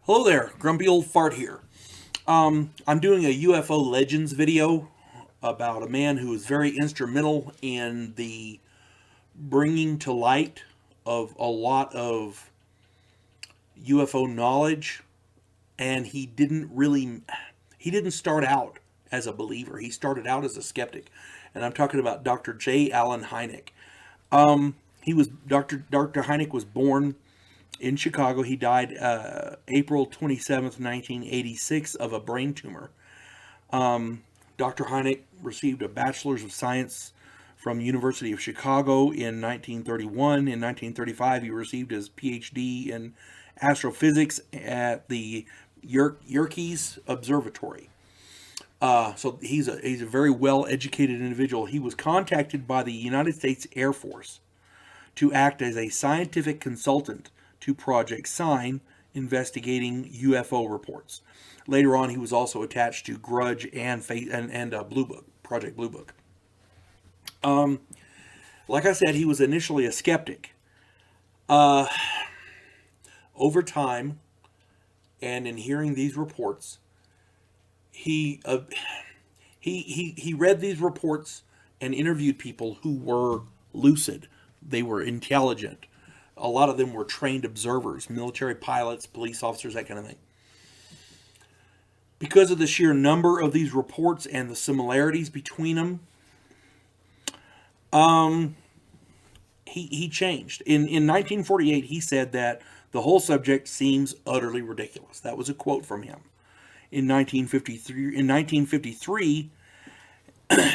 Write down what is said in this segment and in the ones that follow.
Hello there, grumpy old fart here. I'm doing a UFO legends video about a man who was very instrumental in the bringing to light of a lot of UFO knowledge, and he didn't start out as a believer. He started out as a skeptic, and I'm talking about Dr. J. Allen Hynek. He was Dr. Hynek was born in Chicago. He died April 27th, 1986, of a brain tumor. Dr. Hynek received a Bachelor's of Science from University of Chicago in 1931. In 1935, he received his PhD in astrophysics at the Yerkes Observatory. So he's a very well educated individual. He was contacted by the United States Air Force to act as a scientific consultant to Project Sign, investigating UFO reports. Later on, he was also attached to Grudge and Blue Book, Project Blue Book. Like I said, he was initially a skeptic. Over time, and in hearing these reports, he read these reports and interviewed people who were lucid. They were intelligent. A lot of them were trained observers, military pilots, police officers, that kind of thing. Because of the sheer number of these reports and the similarities between them, he changed. In 1948, he said that the whole subject seems utterly ridiculous. That was a quote from him. In 1953,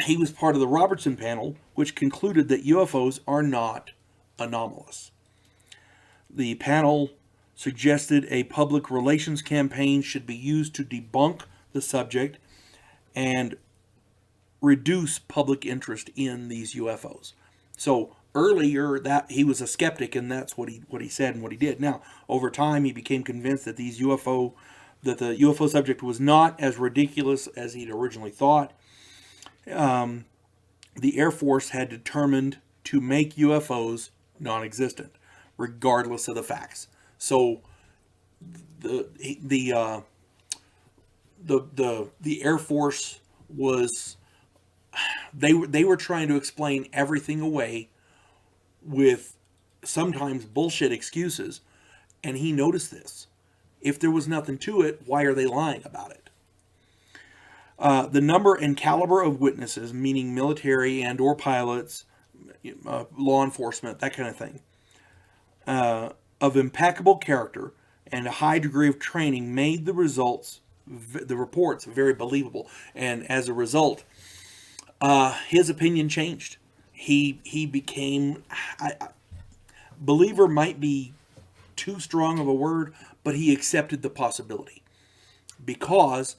he was part of the Robertson panel, which concluded that UFOs are not anomalous. The panel suggested a public relations campaign should be used to debunk the subject and reduce public interest in these UFOs. So earlier that he was a skeptic, and that's what he said and what he did. Now, over time, he became convinced that the UFO subject was not as ridiculous as he'd originally thought. The Air Force had determined to make UFOs non-existent, regardless of the facts. So the Air Force was they were trying to explain everything away with sometimes bullshit excuses, and he noticed this. If there was nothing to it, why are they lying about it? The number and caliber of witnesses, meaning military and or pilots, law enforcement, that kind of thing, of impeccable character and a high degree of training made the reports very believable. And as a result, his opinion changed. He became, believer might be too strong of a word, but he accepted the possibility. Because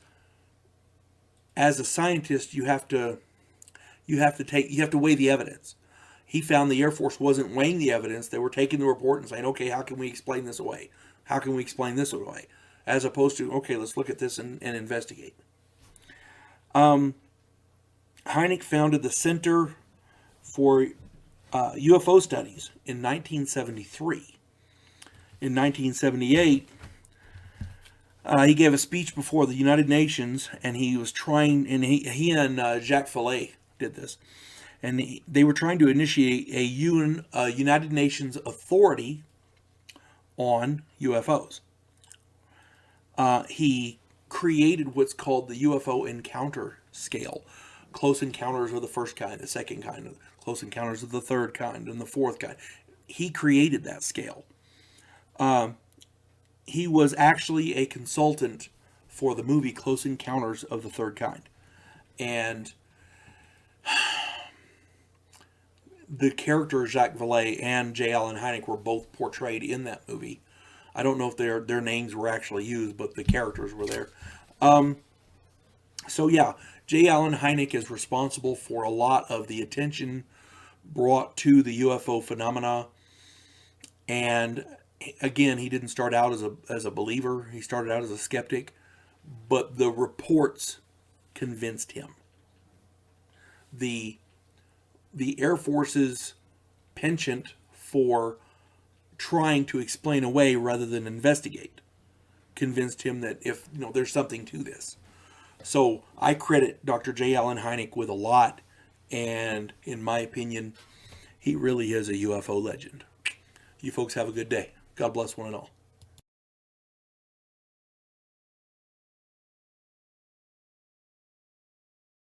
as a scientist, you have to weigh the evidence. He found the Air Force wasn't weighing the evidence. They were taking the report and saying, okay, how can we explain this away? How can we explain this away? As opposed to, okay, let's look at this and investigate. Hynek founded the Center for UFO Studies in 1973. In 1978, he gave a speech before the United Nations, and he was trying, and he and Jacques Vallée did this, and they were trying to initiate a United Nations authority on UFOs. He created what's called the UFO encounter scale. Close encounters of the first kind, the second kind, close encounters of the third kind, and the fourth kind. He created that scale. He was actually a consultant for the movie Close Encounters of the Third Kind. And the character Jacques Vallée and J. Allen Hynek were both portrayed in that movie. I don't know if their names were actually used, but the characters were there. So yeah, J. Allen Hynek is responsible for a lot of the attention brought to the UFO phenomena. And again, he didn't start out as a believer. He started out as a skeptic, but the reports convinced him. The Air Force's penchant for trying to explain away rather than investigate convinced him that if there's something to this. So I credit Dr. J. Allen Hynek with a lot, and in my opinion, he really is a UFO legend. You folks have a good day. God bless one and all.